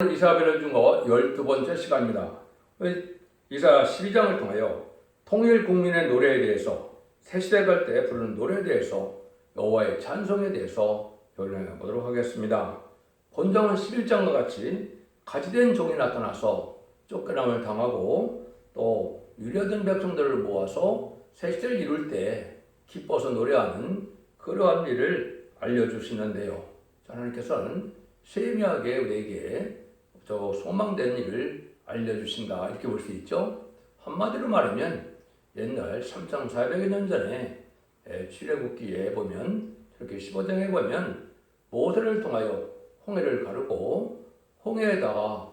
이사벨을 중어 12번째 시간입니다. 이사 12장을 통하여 통일 국민의 노래에 대해서 새시대 갈 때 부르는 노래에 대해서 여호와의 찬송에 대해서 결론해 보도록 하겠습니다. 본장은 11장과 같이 가지된 종이 나타나서 쫓겨남을 당하고 또 유려된 백성들을 모아서 새시대를 이룰 때 기뻐서 노래하는 그러한 일을 알려주시는데요. 하나님께서는 세미하게 우리에게 소망된 일을 알려주신다 이렇게 볼 수 있죠. 한마디로 말하면 옛날 3,400여 년 전에 출애굽기에 보면 이렇게 15장에 보면 모세를 통하여 홍해를 가르고 홍해에다가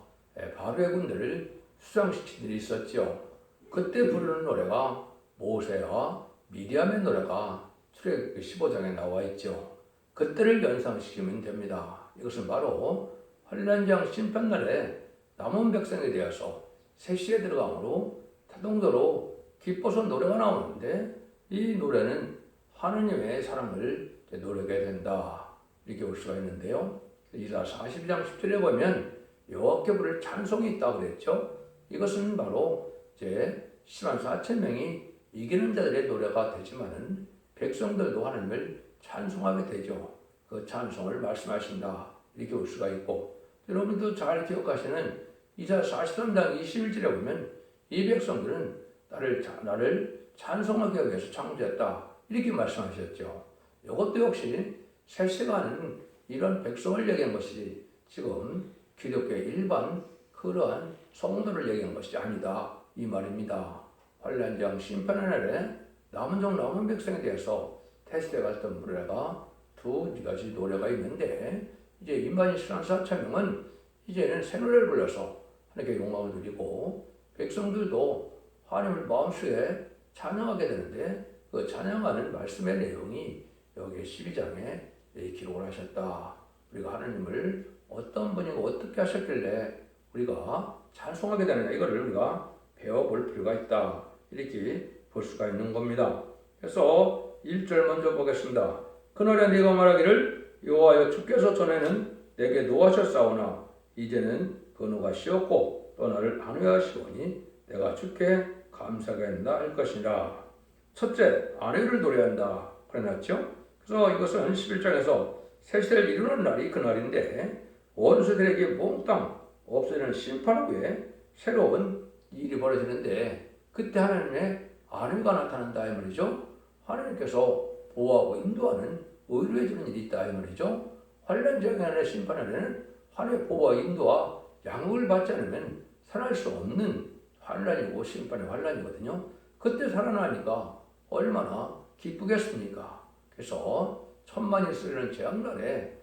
바로의 군대를 수상시킨 일이 있었죠. 그때 부르는 노래가 모세와 미디암의 노래가 출애굽기 15장에 나와 있죠. 그때를 연상시키면 됩니다. 이것은 바로 환란장 심판날에 남은 백성에 대해서 새시에 들어가므로 태동도로 기뻐서 노래가 나오는데 이 노래는 하느님의 사랑을 노래하게 된다 이렇게 볼 수가 있는데요. 이사 42장 10절에 보면 여호와께 부를 찬송이 있다고 그랬죠. 이것은 바로 이제 10만 4천 명이 이기는 자들의 노래가 되지만은 백성들도 하나님을 찬송하게 되죠. 그 찬송을 말씀하신다 이렇게 볼 수가 있고, 여러분도 잘 기억하시는 이사 43장 21절에 보면 이 백성들은 나를 찬송하기 위해서 창조했다 이렇게 말씀하셨죠. 이것도 역시 새시간은 이런 백성을 얘기한 것이 지금 기독교의 일반 그러한 성도를 얘기한 것이 아니다 이 말입니다. 환란장 심판의 날에 남은 종 남은 백성에 대해서 태시대 갔던 노래가 두 가지 노래가 있는데, 이제 일반인 14,000명은 이제는 새 노래를 불러서 하나님께 영광을 드리고 백성들도 하나님을 마음속에 찬양하게 되는데, 그 찬양하는 말씀의 내용이 여기 12장에 기록을 하셨다. 우리가 하나님을 어떤 분이고 어떻게 하셨길래 우리가 찬송하게 되느냐, 이거를 우리가 배워볼 필요가 있다 이렇게 볼 수가 있는 겁니다. 그래서 1절 먼저 보겠습니다. 그날에 네가 말하기를 여호와여 주께서 전에는 내게 노하셨사오나 이제는 그 노가 쉬었고 또 나를 안위하시오니 내가 주께 감사하겠다 할 것이라. 첫째, 안위를 노래한다 그래놨죠. 그래서 이것은 11장에서 새시대를 이루는 날이 그날인데, 원수들에게 몽땅 없어지는 심판 후에 새로운 일이 벌어지는데, 그때 하나님의 안위가 나타난다 이 말이죠. 하나님께서 보호하고 인도하는 의로해 주는 일이 있다 이 말이죠. 환란장의 심판에는 하나님의 보호와 인도와 양육을 받지 않으면 살아날 수 없는 환란이고 심판의 환란이거든요. 그때 살아나니까 얼마나 기쁘겠습니까? 그래서 천만이 쓰리는 재앙날에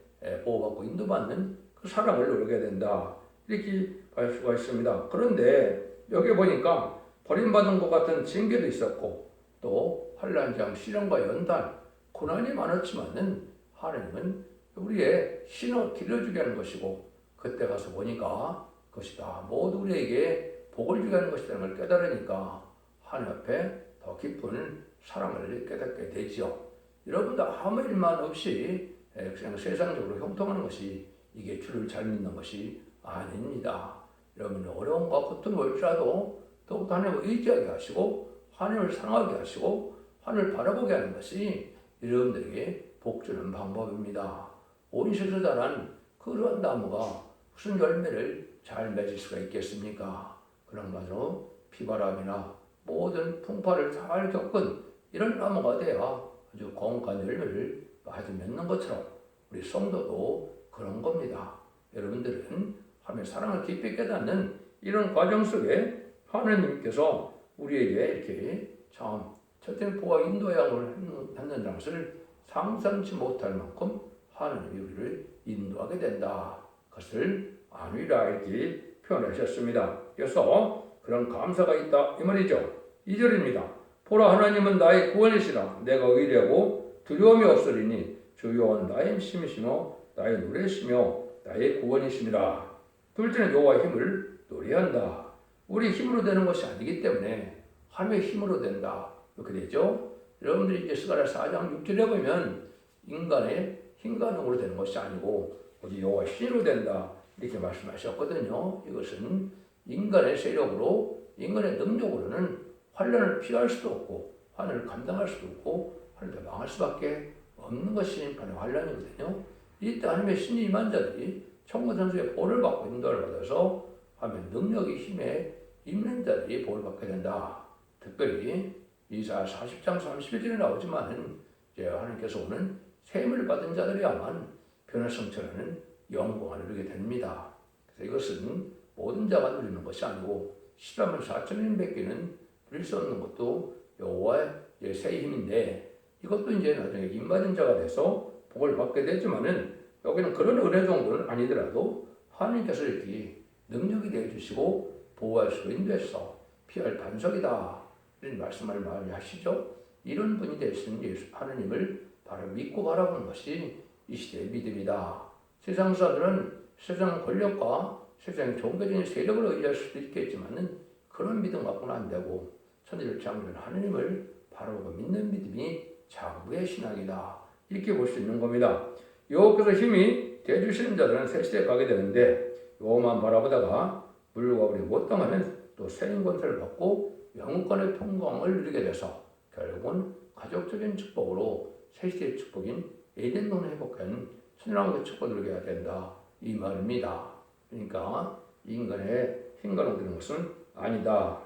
보호받고 인도받는 그 사랑을 누리게 된다 이렇게 알 수가 있습니다. 그런데 여기 보니까 버림받은 것 같은 징계도 있었고 또 환란장 시련과 연단 고난이 많았지만은 하나님은 우리의 신을 길러주게 하는 것이고, 그때 가서 보니까 그것이 다 모두 우리에게 복을 주게 하는 것이라는 걸 깨달으니까 하나님 앞에 더 깊은 사랑을 깨닫게 되죠. 여러분도 아무 일만 없이 그냥 세상적으로 형통하는 것이 이게 주를 잘 믿는 것이 아닙니다. 여러분 어려움과 고통이 올지라도 더욱더 하나님을 의지하게 하시고 하나님을 사랑하게 하시고 하나님을 바라보게 하는 것이 여러분들에게 복 주는 방법입니다. 온실에서 자란 그러한 나무가 무슨 열매를 잘 맺을 수가 있겠습니까? 그런 것으로 비바람이나 모든 풍파를 잘 겪은 이런 나무가 돼야 아주 건강한 열매를 아주 맺는 것처럼 우리 성도도 그런 겁니다. 여러분들은 하나님의 사랑을 깊이 깨닫는 이런 과정 속에 하나님께서 우리에게 이렇게 참 첫째 보호와 인도양을 한다는 것을 상상치 못할 만큼 하나님이 우리를 인도하게 된다. 그것을 안위라 이렇게 표현하셨습니다. 그래서 그런 감사가 있다 이 말이죠. 2절입니다. 보라 하나님은 나의 구원이시라. 내가 의뢰하고 두려움이 없으리니 주 여호와는 나의 힘이시며 나의 노래시며 나의 구원이시니라. 둘째는 여호와의 힘을 노래한다. 우리 힘으로 되는 것이 아니기 때문에 하나님의 힘으로 된다. 이렇게 되죠. 여러분들이 이제 스가랴 4장 6절에 보면 인간의 힘과 능으로 되는 것이 아니고 오직 여호와의 신으로 된다 이렇게 말씀하셨거든요. 이것은 인간의 세력으로, 인간의 능력으로는 환난을 피할 수도 없고 환난을 감당할 수도 없고 환난을 망할 수밖에 없는 것이 인간의 환난이거든요. 이때 하나님의 신이 임한 자들이 청구선수의 볼을 받고 인도를 받아서 하면 능력이 힘에 있는 자들이 볼을 받게 된다. 특별히 이사 40장 31절에 나오지만 이제 하나님께서 오는 셈을 받은 자들이야만 변화성처라는 영광을 누리게 됩니다. 그래서 이것은 모든 자가 누리는 것이 아니고 실하면 4,000인밖에는 누릴 수 없는 것도 여호와의 새 힘인데 이것도 이제 나중에 임받은 자가 돼서 복을 받게 되지만은 여기는 그런 은혜 정도는 아니더라도 하나님께서 이렇게 능력이 되어주시고 보호하시고 인도해서 피할 반석이다 이런 말씀을 많이 하시죠. 이런 분이 되신 예수 하나님을 바로 믿고 바라보는 것이 이 시대의 믿음이다. 세상 사람들은 세상 권력과 세상의 종교적인 세력을 의지할 수도 있겠지만은 그런 믿음 갖고는 안 되고 천지를 창조한 하나님을 바라보고 믿는 믿음이 장부의 신앙이다. 이렇게 볼 수 있는 겁니다. 여호와께서 힘이 되어주시는 자들은 새 시대에 가게 되는데 여호와만 바라보다가 물과 우리 못 당하면 또 새인 권세를 받고 영권의 평강을 누리게 돼서 결국은 가족적인 축복으로 새 시대의 축복인 에덴동을 회복한 천일왕국의 축복을 누리게 된다. 이 말입니다. 그러니까 인간의 힘과 되는 것은 아니다.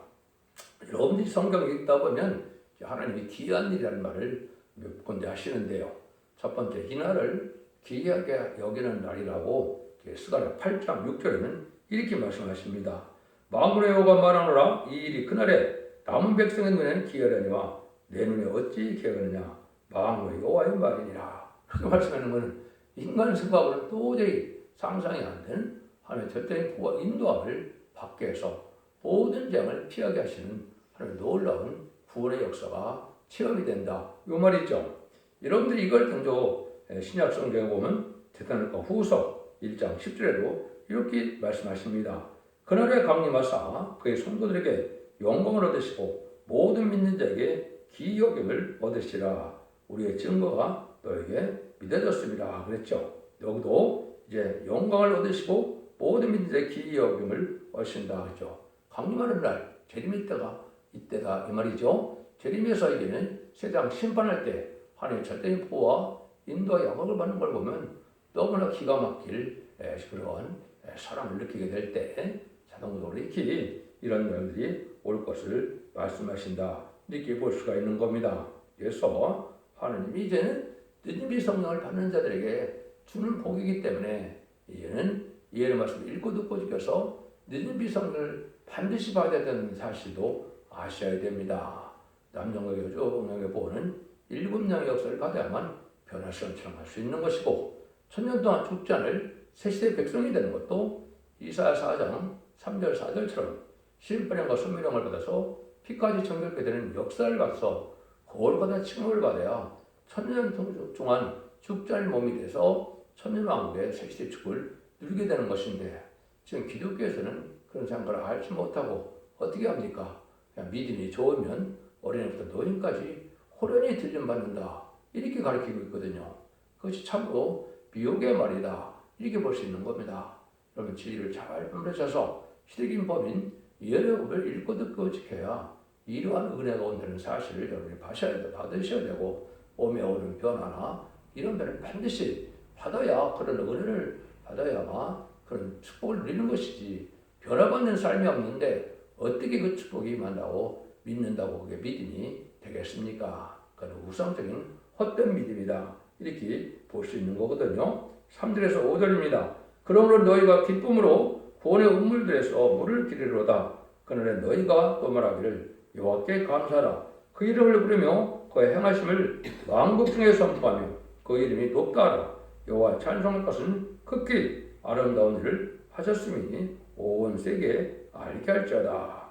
여러분들이 성경 읽다 보면 하나님이 기이한 일이라는 말을 몇 군데 하시는데요. 첫 번째, 이날을 기이하게 여기는 날이라고 스가랴 8장 6절에는 이렇게 말씀하십니다. 만군의 여호와가 말하노라. 이 일이 그날에 남은 백성의 눈에는 기이하려니와 내 눈에 어찌 기이하느냐. 만군의 여호와의 말이니라. 그렇게 말씀하는 것은 인간 생각으로는 도저히 상상이 안 되는 하나님의 절대적인 보호와 인도함을 받게 해서 모든 재앙을 피하게 하시는 하나님의 놀라운 구원의 역사가 체험이 된다. 이 말이죠. 여러분들이 이걸 등조 신약 성경에 보면 데살로니가 후서 1장 10절에도 이렇게 말씀하십니다. 그날에 강림하사 그의 성도들에게 영광을 얻으시고 모든 믿는 자에게 기이 여김을 얻으시라. 우리의 증거가 너에게 믿어졌습니다. 그랬죠. 여기도 이제 영광을 얻으시고 모든 믿는 자에게 기이 여김을 얻으신다. 그랬죠. 강림하는 날 재림의 때가 이때다 이 말이죠. 재림에서에게는 세상 심판할 때 하나님의 절대적인 보호와 인도와 양육을 받는 걸 보면 너무나 기가 막힐 그런 사랑을 느끼게 될 때 자동적으로 이렇게 이런 날들이 올 것을 말씀하신다. 이렇게 볼 수가 있는 겁니다. 그래서 하나님이 이제는 늦은비 성령을 받는 자들에게 주는 복이기 때문에 이제는 이해의 말씀을 읽고 듣고 지켜서 늦은비 성령을 반드시 받아야 되는 사실도 아셔야 됩니다. 남정과 여정에 보는 7명의 역사를 받아야만 변화시험처럼 할 수 있는 것이고 천년 동안 죽지 않을 새시대 백성이 되는 것도 이사야 4장 3절 4절처럼 심판령과 순미령을 받아서 피까지 정결케 되는 역사를 받아서 그걸 받아 칭함을 받아야 천년 동안 죽지 않을 몸이 돼서 천년왕국의 새시대 축을 누리게 되는 것인데 지금 기독교에서는 그런 생각을 알지 못하고 어떻게 합니까? 그냥 믿음이 좋으면 어린애부터 노인까지 호련히 들림받는다. 이렇게 가르치고 있거든요. 그것이 참으로 비옥의 말이다. 이렇게 볼 수 있는 겁니다. 여러분 진리를 잘 분별하셔서 시대긴 법인 예언을 읽고 듣고 지켜야 이러한 은혜가 온다는 사실을 여러분이 받으셔야 되고 몸에 오는 변화나 이런 변화를 반드시 받아야 그런 은혜를 받아야만 그런 축복을 누리는 것이지 변화받는 삶이 없는데 어떻게 그 축복이 임한다고 믿는다고 그게 믿음이 되겠습니까? 그건 우상적인 헛된 믿음이다. 이렇게 볼 수 있는 거거든요. 3절에서 5절입니다. 그러므로 너희가 기쁨으로 구원의 운물들에서 물을 기르로다. 그날에 너희가 또 말하기를 여호와께 감사하라. 그 이름을 부르며 그의 행하심을 왕국 중에 선포하며 그 이름이 높다 하라. 여호와 찬송할 것은 극히 아름다운 일을 하셨음이니 온 세계에 알게 할지어다.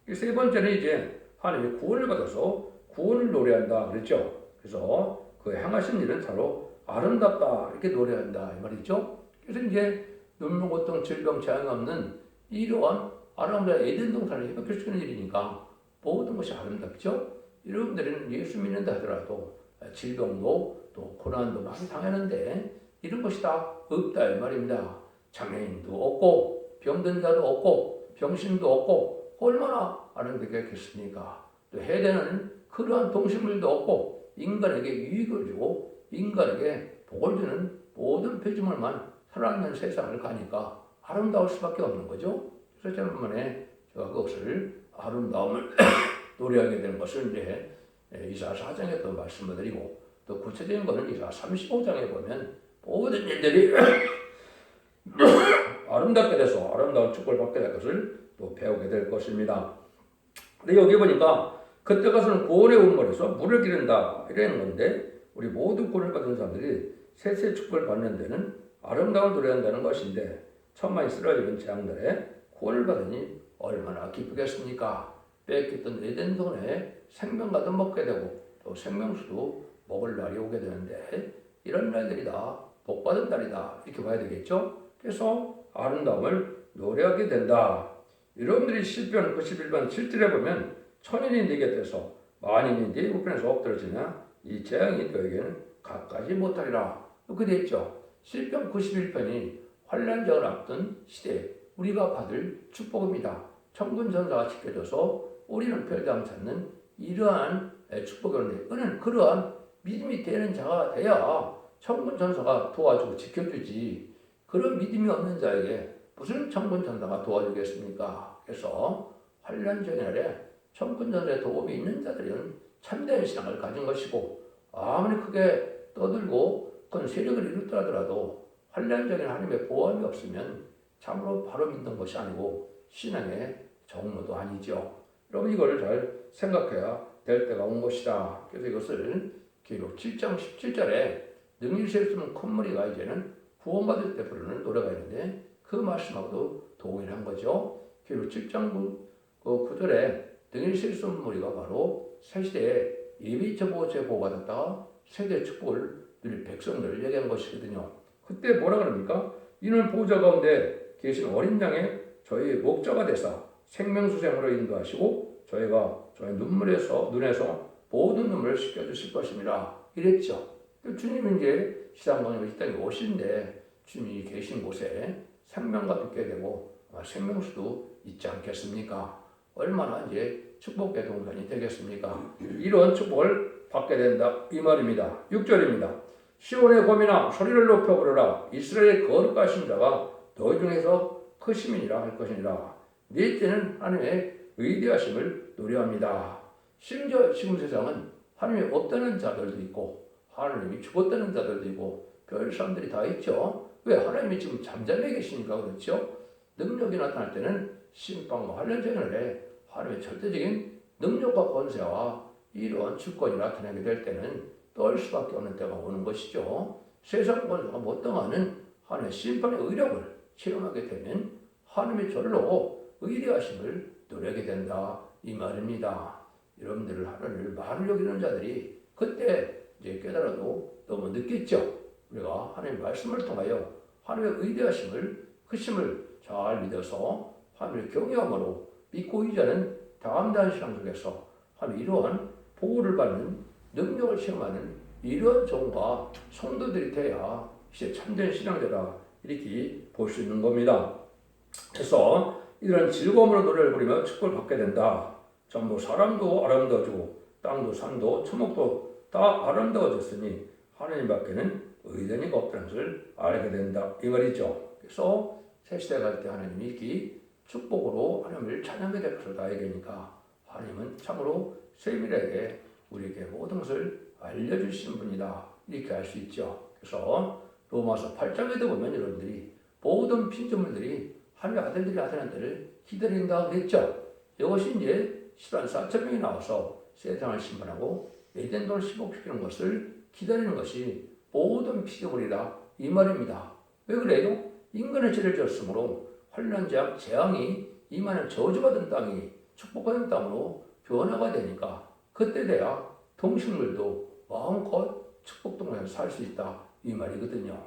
이 세 번째는 이제 하나님의 구원을 받아서 구원을 노래한다 그랬죠. 그래서 그 행하신 일은 바로 아름답다 이렇게 노래한다 이 말이죠. 그래서 이제 눈물 고통 질병 재앙이 없는 이러한 아름다운 에덴 동산을 회복시키는 일이니까 모든 것이 아름답죠. 여러분들은 예수 믿는다 하더라도 질병도 또 고난도 많이 당하는데 이런 것이 다 없다 이 말입니다. 장애인도 없고 병든 자도 없고 병신도 없고 얼마나 아름답겠습니까? 또 해대는 그러한 동식물도 없고 인간에게 유익을 주고 인간에게 복을 주는 모든 피조물만 살아있는 세상을 가니까 아름다울 수밖에 없는 거죠. 그래서 지난번에 제가 그것을 아름다움을 노래하게 되는 것을 이제 이사 4장에 또 말씀을 드리고 또 구체적인 것은 이사 35장에 보면 모든 일들이 아름답게 돼서 아름다운 축복을 받게 될 것을 또 배우게 될 것입니다. 근데 여기 보니까 그때 가서는 구원의 우물에서 물을 기른다 이라는 건데 우리 모두 구원을 받은 사람들이 세세 축복을 받는 데는 아름다운 노래한다는 것인데 천만이 쓰러지는 재앙들에 구원을 받으니 얼마나 기쁘겠습니까? 뺏겼던 에덴 동안에 생명과도 먹게 되고 또 생명수도 먹을 날이 오게 되는데 이런 날들이 다 복받은 날이다 이렇게 봐야 되겠죠? 그래서 아름다움을 노래하게 된다. 여러분들이 시편 91편 7절에 보면 천인이 네 곁에서 만인이 네 우편에서 엎드러지냐 이 재앙이 너에게는 가까이 못하리라 그렇게 되어 있죠. 시편 91편이 환난적을 앞둔 시대에 우리가 받을 축복입니다. 천군 전사가 지켜져서 우리는 별담 찾는 이러한 축복이었는데 그는 그러한 믿음이 되는 자가 돼야 천군 전사가 도와주고 지켜주지 그런 믿음이 없는 자에게 무슨 천군 전사가 도와주겠습니까? 그래서 환난적인 날에 천군 전사의 도움이 있는 자들은 참된 신앙을 가진 것이고 아무리 크게 떠들고 그건 세력을 이루었다 하더라도 환난적인 하나님의 보호함이 없으면 참으로 바로 믿는 것이 아니고 신앙의 정로도 아니죠. 여러분 이걸 잘 생각해야 될 때가 온 것이다. 그래서 이것을 기록 7장 17절에 능히 세우는 큰 무리가 이제는 구원받을 때 부르는 노래가 있는데 그 말씀하고도 동일한 거죠. 기록 7장 9절에 능히 세우는 무리가 바로 새시대에 예비처보제 보호받았다가 세대 축복을 누릴 백성들을 얘기한 것이거든요. 그때 뭐라 그럽니까? 이는 보호자 가운데 계신 어린 양의 저희 목자가 되사 생명수생으로 인도하시고 저희가 저희 눈에서 모든 눈물을 씻겨주실 것입니다. 이랬죠. 주님은 이제 시상방에서 이 땅에 오신데 주님이 계신 곳에 생명과 듣게 되고 생명수도 있지 않겠습니까? 얼마나 이제 축복의 동산이 되겠습니까? 이런 축복을 받게 된다 이 말입니다. 6절입니다. 시온의 검이나 소리를 높여 부르라. 이스라엘의 거룩하신 자가 너희 중에서 크심이니라 할 것이니라. 넷째는 하나님의 위대하심을 노래합니다. 심지어 지금 세상은 하나님이 없다는 자들도 있고 하나님이 죽었다는 자들도 있고 별 사람들이 다 있죠. 왜? 하나님이 지금 잠잠해 계시니까 그렇죠. 능력이 나타날 때는 심판과 환난적인 날에 하나님의 절대적인 능력과 권세와 이러한 주권이 나타나게 될 때는 떨 수밖에 없는 때가 오는 것이죠. 세상 권세가 못 당하는 하나님의 심판의 의력을 체험하게 되면 하나님의 절로 의리하심을 노래하게 된다 이 말입니다. 여러분들 하나님을 많이 여기는 자들이 그때 이제 깨달아도 너무 늦겠죠. 우리가 하나님의 말씀을 통하여 하나님의 의리하심을 크심을 잘 믿어서 하나님의 경외함으로 믿고 의지하는 담대한 신앙 속에서 하나님 이러한 보호를 받는 능력을 체험하는 이러한 종과 성도들이 돼야 이제 참된 신앙자다 이렇게 볼 수 있는 겁니다. 그래서 이런 즐거움으로 노래를 부르며 축복을 받게 된다. 전부 사람도 아름다워지고 땅도 산도 천목도 다 아름다워졌으니 하나님밖에는 의인이 없다는 것을 알게 된다 이 말이죠. 그래서 새 시대 갈 때 하나님이 이렇게 축복으로 하나님을 찬양하게 될 것을 다 얘기하니까 하나님은 참으로 세밀하게 우리에게 모든 것을 알려주신 분이다 이렇게 알 수 있죠. 그래서 로마서 8장에도 보면 여러분들이 모든 피조물들이 하나님의 아들들이 아들한테를 기다린다 그랬죠. 이것이 이제 14,000명이 나와서 세상을 심판하고 에덴동을 시복시키는 것을 기다리는 것이 모든 피조물이다 이 말입니다. 왜 그래요? 인간의 죄를 지었으므로 환난장 재앙이 임하는 저주받은 땅이 축복받은 땅으로 변화가 되니까 그때 돼야 동식물도 마음껏 축복 동산에서 살 수 있다 이 말이거든요.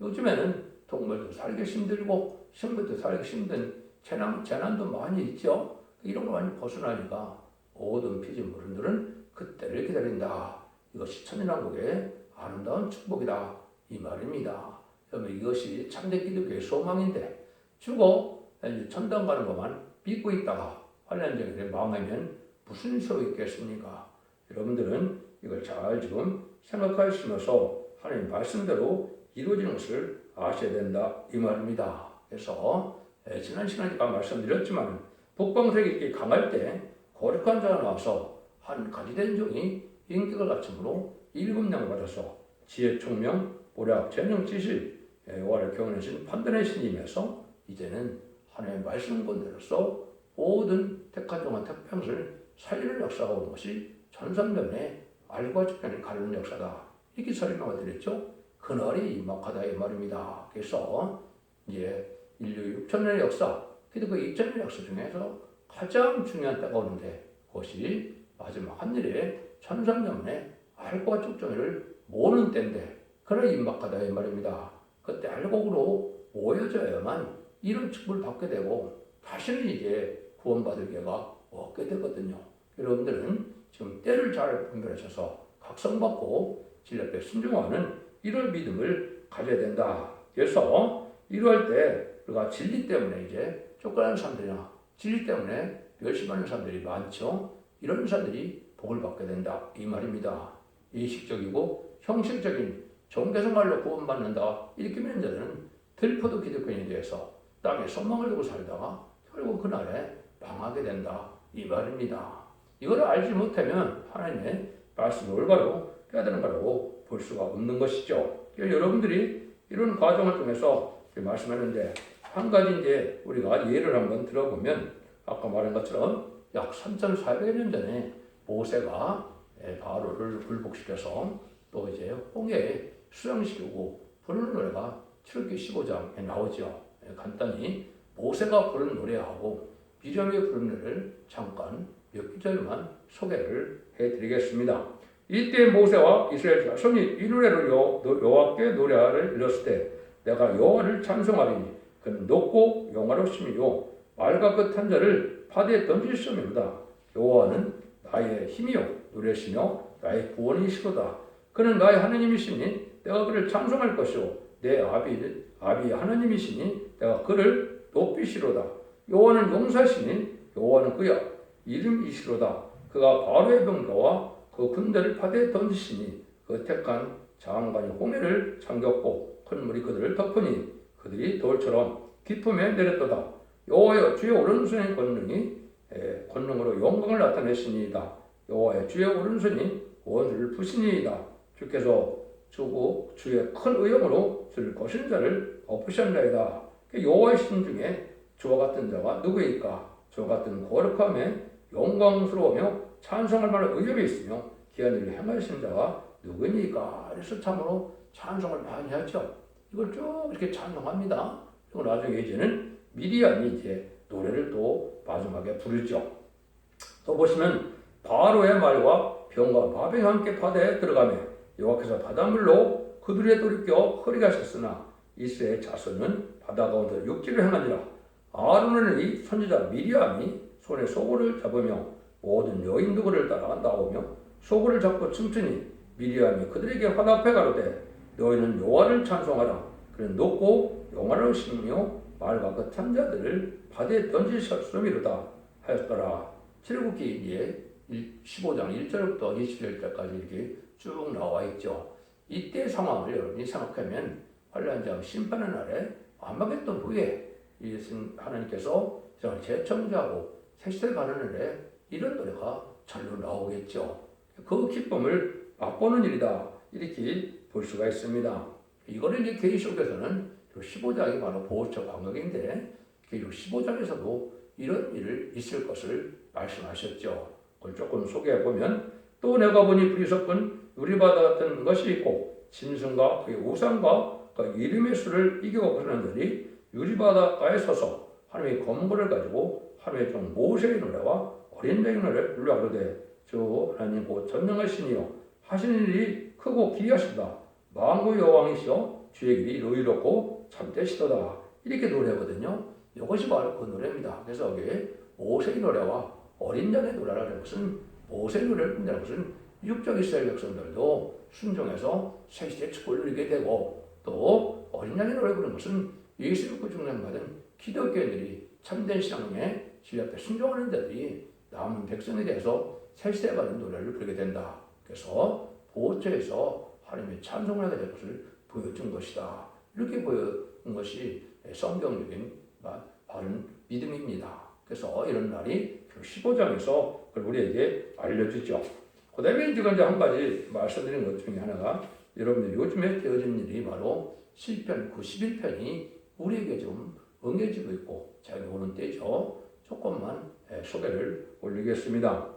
요즘에는 동물도 살기 힘들고 식물도 살기 힘든 재난도 많이 있죠. 이런 거 많이 벗어나니까 모든 피조물들은 그때를 기다린다. 이것이 천연왕국의 아름다운 축복이다 이 말입니다. 그러면 이것이 참된 기독교의 소망인데 죽어 이제 천당 가는 것만 믿고 있다가 환란적에 망하면 무슨 소용이 있겠습니까? 여러분들은 이걸 잘 지금 생각하시면서 하나님 말씀대로 이루어지는 것을 아셔야 된다 이 말입니다. 그래서 지난 시간에 제가 말씀드렸지만 북방세력이 이렇게 강할 때 거룩한 자가 나와서 한 가지 된 종이 인격을 갖춤으로 7명 받아서 지혜, 총명, 오략, 재능, 지식, 여호와를 경외하신 판단의 신임에서 이제는 하나님의 말씀권대로서 모든 택한 종한 택병을 살리는 역사가 오는 것이 전산면에 알과 직면을 가르는 역사다. 이렇게 설명을 드렸죠. 그날이 임박하다 이 말입니다. 그래서 이제 인류 6천년의 역사, 기독교 2000년의 역사 중에서 가장 중요한 때가 오는데 그것이 마지막 한일의 천상년에 알과 축정을 모으는 때인데 그날 임박하다 이 말입니다. 그때 알곡으로 모여져야만 이런 축복을 받게 되고 다시는 이제 구원받을 기회가 없게 되거든요. 여러분들은 지금 때를 잘 분별하셔서 각성받고 진리 앞에 순종하는 이런 믿음을 가져야 된다. 그래서 이러할 때 우리가 진리 때문에 이제 쫓겨나는 사람들이나 진리 때문에 멸시하는 사람들이 많죠. 이런 사람들이 복을 받게 된다 이 말입니다. 의식적이고 형식적인 종교생활로 구원받는다 이렇게 믿는 자들은 들포도 기독교인에 대해서 땅에 소망을 두고 살다가 결국 그날에 망하게 된다 이 말입니다. 이걸 알지 못하면 하나님의 말씀을 올바로 깨달은 거라고 볼 수가 없는 것이죠. 여러분들이 이런 과정을 통해서 말씀하는데 한 가지 이제 우리가 예를 한번 들어보면 아까 말한 것처럼 약 3,400여 년 전에 모세가 바로를 굴복시켜서 또 이제 홍해에 수양시키고 부르는 노래가 출애굽기 15장에 나오죠. 간단히 모세가 부른 노래하고 미리암이 부른 노래를 잠깐 몇 구절만 소개를 해드리겠습니다. 이때 모세와 이스라엘 자손이 이 노래를 여호와께 노래하를 일렀을 때 내가 여호와를 찬송하리니 그는 높고 영화로우심이요 말과 끝한 자를 바다에 던지시옵니다. 여호와는 나의 힘이요 노래시며 나의 구원이시로다. 그는 나의 하나님이시니 내가 그를 찬송할 것이요 내 아비 하나님이시니 내가 그를 높이시로다. 여호와는 용사시니 여호와는 그의 이름이시로다. 그가 바로의 병거와 그 군대를 바다에 던지시니 그 택한 장관이 홍해를 잠겼고 큰 물이 그들을 덮으니 그들이 돌처럼 깊음에 내렸도다. 여호와여 주의 오른손의 권능으로 영광을 나타내시니이다. 여호와의 주의 오른손이 원수를 푸시니이다. 주께서 주고 주의 큰 의형으로 주를 거신 자를 엎으셨나이다. 여호와의 신 중에 주와 같은 자가 누구일까? 주와 같은 거룩함에 영광스러우며 찬송할 만한 의협이 있으며 귀한 일을 행하신 자가 누구니까? 그래서 참으로 찬송을 많이 하죠. 이걸 쭉 이렇게 찬송합니다. 그리고 나중에 이제는 미리암이 이제 노래를 또 마지막에 부르죠. 또 보시면 바로의 말과 병과 마병이 함께 바다에 들어가며 여호와께서 바닷물로 그들의 돌이켜 흐리게 하셨으나 이스라엘 자손은 바다 가운데 육지를 행하니라. 아론의 선지자 미리암이 손에 소고를 잡으며 모든 여인도 그를 따라 나오며 소고를 잡고 춤추니 미리암이 그들에게 화답해 가로되 너희는 여호와를 찬송하라. 그는 높고 영화로우시며 말과 끝한 자들을 바다에 던지셨음이로다 하였더라. 출애굽기 15장 1절부터 21절까지 이렇게 쭉 나와 있죠. 이때 상황을 여러분이 생각하면 환란장 심판의 날에 아마겟돈 후에 하나님께서 재청자하고 새시대 가는 날에 이런 노래가 절로 나오겠죠. 그 기쁨을 맛보는 일이다 이렇게 볼 수가 있습니다. 이거를 이제 계시록에서는 15장이 바로 보호처 광역인데 계시록 15장에서도 이런 일을 있을 것을 말씀하셨죠. 그걸 조금 소개해 보면 또 내가 보니 불이 섞은 유리바다 같은 것이 있고 짐승과 그의 우상과 그 이름의 수를 이기고 그러는 자들이 유리바다가에 서서 하나님의 검거를 가지고 하나님의 종 모세의 노래와 어린 양의 노래를 불러 가로되 주 하나님 곧 전능하시니요 하시는 일이 크고 기이하시다. 만국의 여왕이시여 주의 길이 의롭고 참되시도다. 이렇게 노래거든요. 이것이 바로 그 노래입니다. 그래서 여기 모세의 노래와 어린 양의 노래라는 것은 모세의 노래를 본다는 것은 육적 이스라엘 백성들도 순종해서 새시대 축복을 누리게 되고 또 어린 양의 노래 부르는 것은 예수 믿고 중생받은 기독교인들이 참된 신앙에 주 앞에 순종하는 자들이 남은 백성에 대해서 새 시대에 받은 노래를 부르게 된다. 그래서 보호처에서 하나님의 찬송을 하게 될 것을 보여준 것이다. 이렇게 보여준 것이 성경적인 바른 믿음입니다. 그래서 이런 날이 15장에서 그걸 우리에게 알려주죠. 그 다음에 지금 한 가지 말씀드린 것 중에 하나가 여러분들 요즘에 되어진 일이 바로 시편 91편이 우리에게 좀 응해지고 있고 잘 오는 때죠. 조금만 소개를 올리겠습니다.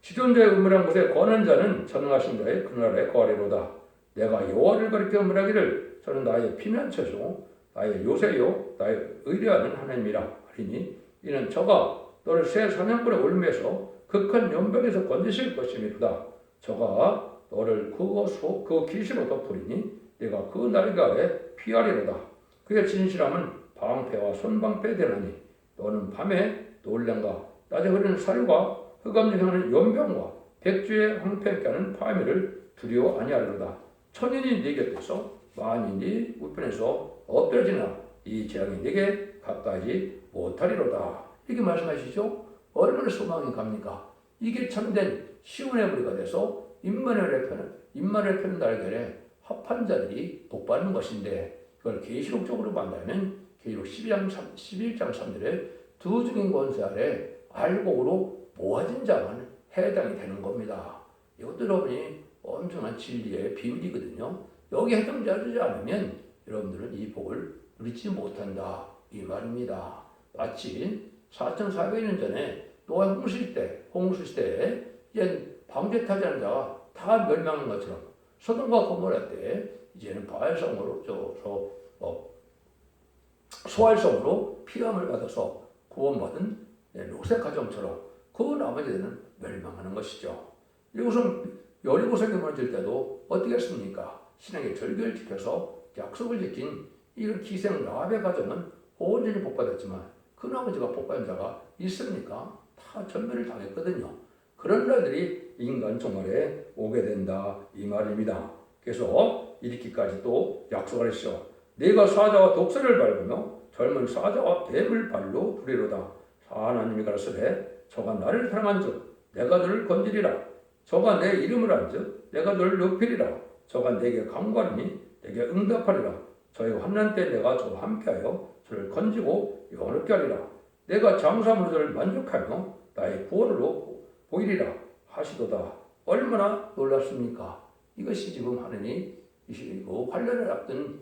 지존자의 의무란 곳에 권한 자는 전능하신 자의 그날에 거하리로다. 내가 여호와를 가리켜 말하기를 저는 나의 피난처죠 나의 요새요 나의 의뢰하는 하나님이라 하리니 이는 저가 너를 새 사냥꾼의 올무에서 극한 연병에서 건지실 것이미로다. 저가 너를 그 기시로 덮으리니 내가 그 날가에 피하리로다. 그의 진실함은 방패와 손방패 되나니 너는 밤에 놀량과 낮에 흐르는 살과 흑암중에 하는 연병과 백주의 황폐케 하는 파멸을 두려워 아니하리로다. 천인이 네 곁에서 만인이 네 우편에서 엎드러지나 이 재앙이 네게 가까이 못하리로다. 이렇게 말씀하시죠. 얼마나 소망이 갑니까? 이게 참된 시온의 무리가 돼서 임마누엘의 편 달걀에 합한 자들이 복받는 것인데 그걸 계시록적으로 본다면 계시록 11장 3절에 두 중인 권세 아래 알곡으로 모아진 자만 해당이 되는 겁니다. 이것도 여러분이 엄청난 진리의 비밀이거든요. 여기 해당되지 않으면 여러분들은 이 복을 누리지 못한다 이 말입니다. 마치 4,400년 전에 노아 홍수 시대에 이제 방주타자는 자가 다 멸망한 것처럼 소돔과 고모라 때 이제는 바알성으로 소알성으로 피함을 받아서 구원받은 롯의 가정처럼 그 나머지는 멸망하는 것이죠. 이것은 여리고성에 무너질 때도 어떻게 했습니까? 신앙의 절개를 지켜서 약속을 지킨 이런 기생 라합의 가정은 온전히 복받았지만 그 나머지가 복받은 자가 있습니까? 다 전멸을 당했거든요. 그런 날들이 인간 종말에 오게 된다 이 말입니다. 그래서 이르기까지 또 약속을 했죠. 내가 사자와 독사를 밟으며 젊은 사자와 뱀을 발로 부리로다. 하나님이 가라사대 저가 나를 사랑한즉 내가 너를 건지리라. 저가 내 이름을 안즉 내가 너를 높이리라. 저가 내게 간구하리니 내게 응답하리라. 저의 환난 때 내가 저와 함께하여 저를 건지고 영원하게 하리라. 내가 장사함으로 저를 만족하며 나의 구원으로 보이리라 하시도다. 얼마나 놀랍습니까? 이것이 지금 하느님이 환란을 앞둔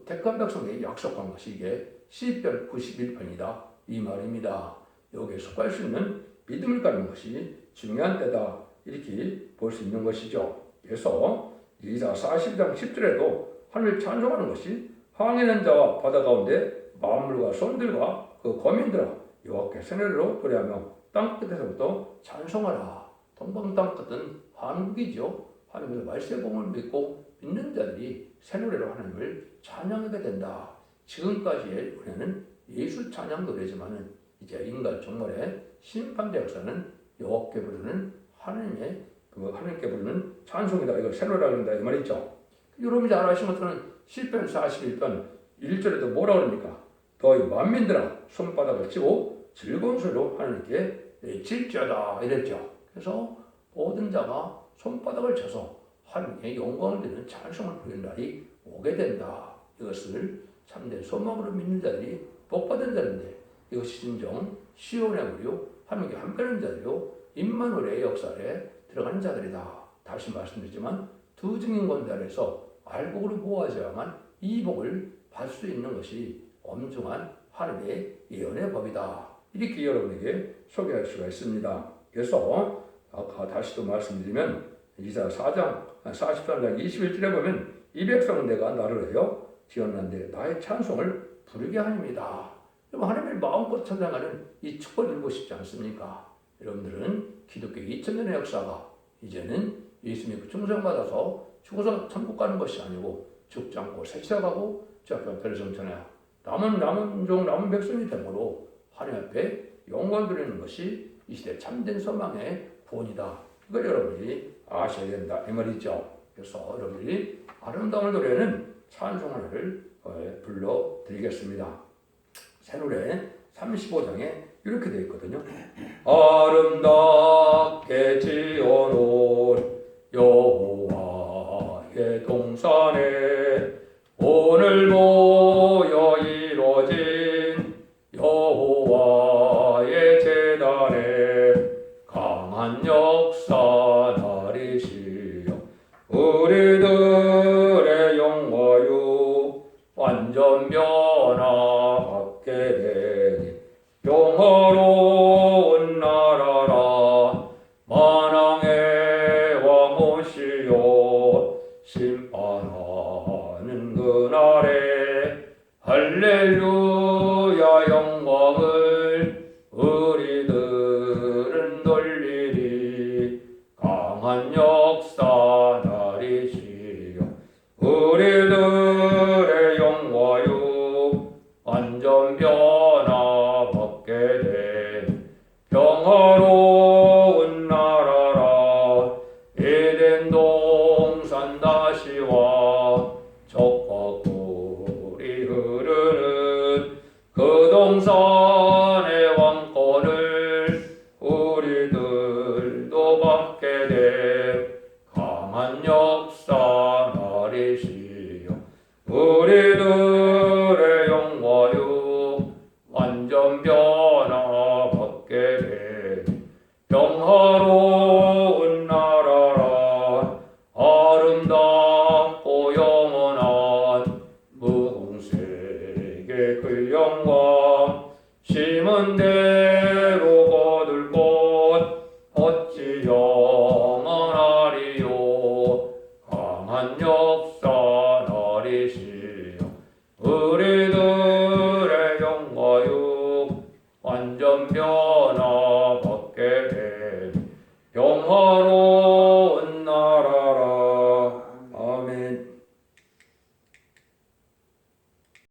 택한 백성에게 약속한 것이 이게 시편 91편이다 이 말입니다. 여기에 속할 수 있는 믿음을 갖는 것이 중요한 때다 이렇게 볼 수 있는 것이죠. 그래서 이사 40장 10절에도 하늘을 찬송하는 것이 항해하는 자와 바다 가운데 만물과 손들과 그 거민들아 여호와께 새노래로 노래하며 땅끝에서부터 찬송하라. 동방 땅끝은 한국이죠. 하나님의 말씀의 복음을 믿고 믿는 자들이 새노래로 하나님을 찬양하게 된다. 지금까지의 은혜는 예수 찬양 노래지만은 이제 인간 종말의 심판대 역사는 여호와께 부르는 하나님께 부르는 찬송이다. 이걸 새노래라 한다 이 말이죠. 여러분이 잘 아시는 것처럼 시편 41편 1절에도 뭐라 그럽니까? 너희 만민들아 손바닥을 치고 즐거운 소리로 하나님께 질지어다 이랬죠. 그래서 모든 자가 손바닥을 쳐서 하나님께 영광을 드리는 찬송을 부리는 날이 오게 된다. 이것을 참된 소망으로 믿는 자들이 복받은 자인데 이것이 진정 시온의 무리요 하나님께 함께하는 자들이요 임마누엘의 역사에 들어가는 자들이다. 다시 말씀드리지만 두 증인 권세 아래서 알곡으로 보호하셔야만 이 복을 받을 수 있는 것이 엄중한 하나님의 예언의 법이다. 이렇게 여러분에게 소개할 수가 있습니다. 그래서 아까 다시 또 말씀드리면 이사 4장 43장 21절에 보면 이 백성은 내가 나를 하여 지었는데 나의 찬송을 부르게 하십니다. 여러분 하나님의 마음껏 찬양하는 이 축복을 누리고 싶지 않습니까? 여러분들은 기독교 2000년의 역사가 이제는 예수 믿고 충성받아서 죽어서 천국 가는 것이 아니고 죽지 않고 세치하고 주 앞에 별성전에 남은 백성이 되므로 하나님 앞에 영광 드리는 것이 이 시대 참된 소망의 구원이다. 이걸 여러분이 아셔야 된다 이 말이죠. 그래서 여러분들이 아름다운 노래는 찬송을 불러드리겠습니다. 새노래 35장에 이렇게 되어 있거든요. 아름답게 지어놓은 여호와의 동산에 오늘 모여 이루어진 여호와의 제단에 강한 역사 나리시여 우리들의 영화요 완전 변화받게 되니 영화로운 나라라 만왕의 왕오시여 심판하는 그날에 할렐루야 영광을 우리들은 돌리리 강한 역사 나리시여 우리들의 영화요 완전 변화받게 된 평화로운 나라라 에덴 동산 다시와 적과 꿀이 흐르는 그 동산의 왕권을 우리들도 받게 된 강한 역사 나리시여 우리들의 영화요 완전 변화받게 된 평화로운 나라라 아름답고 영원한 무궁색의 그 영광 심은 대로 거둘 것 어찌 영원하리요 강한 역사 나리시여 우리들의 영광요 완전 변화